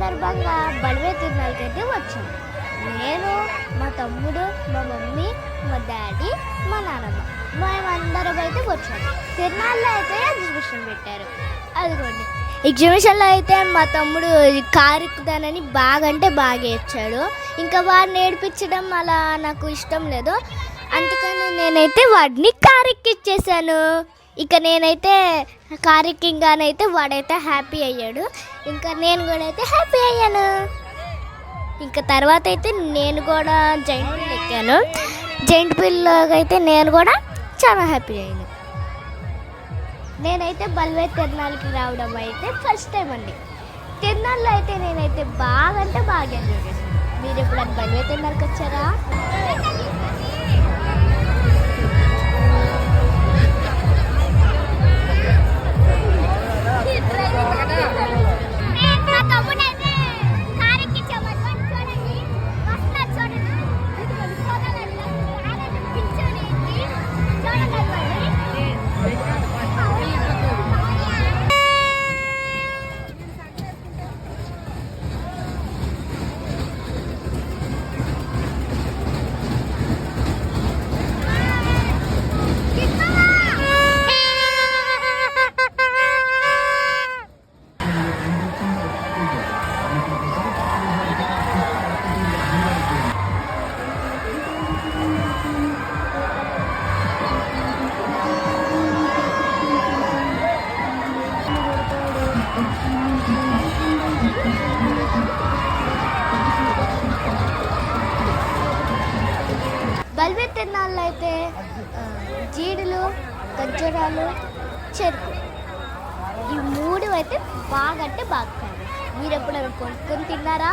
సందర్భంగా బలివే తిరునాళ్ళకైతే వచ్చాం. నేను, మా తమ్ముడు, మా మమ్మీ, మా డాడీ, మా నాన్నమ్మ మేమందరం అయితే వచ్చాము. తిరునాళ్ళలో అయితే ఎగ్జిబిషన్ పెట్టారు. అదిగోండి ఎగ్జిబిషన్లో అయితే మా తమ్ముడు కారు ఎక్కుతానని బాగా అంటే బాగా ఇచ్చాడు. ఇంకా వాడిని నేర్పించడం అలా నాకు ఇష్టం లేదు, అందుకని నేనైతే వాడిని కారు ఎక్కిచ్చేసాను. ఇక నేనైతే కారు ఎక్కింగానైతే వాడైతే హ్యాపీ అయ్యాడు, ఇంకా నేను కూడా అయితే హ్యాపీ అయ్యాను. ఇంకా తర్వాత అయితే నేను కూడా జైంట్ వీల్ ఎక్కాను. జైంట్ వీల్లో అయితే నేను కూడా చాలా హ్యాపీ అయ్యాను. నేనైతే బల్వే తిరునాళ్ళకి రావడం అయితే ఫస్ట్ టైం అండి. తిరునాళ్ళలో అయితే నేనైతే బాగా అంటే బాగా ఎంజాయ్ చేశాను. మీరు ఎప్పుడైనా బల్వే తిరునాళ్ళకి వచ్చారా? బల్వే తిరునాళ్ళలో అయితే జీడులు, గజ్జరాలు, చెరుకు ఈ మూడు అయితే బాగా అంటే బాగా కాదు. మీరు ఎప్పుడైనా కొనుక్కొని తిన్నారా?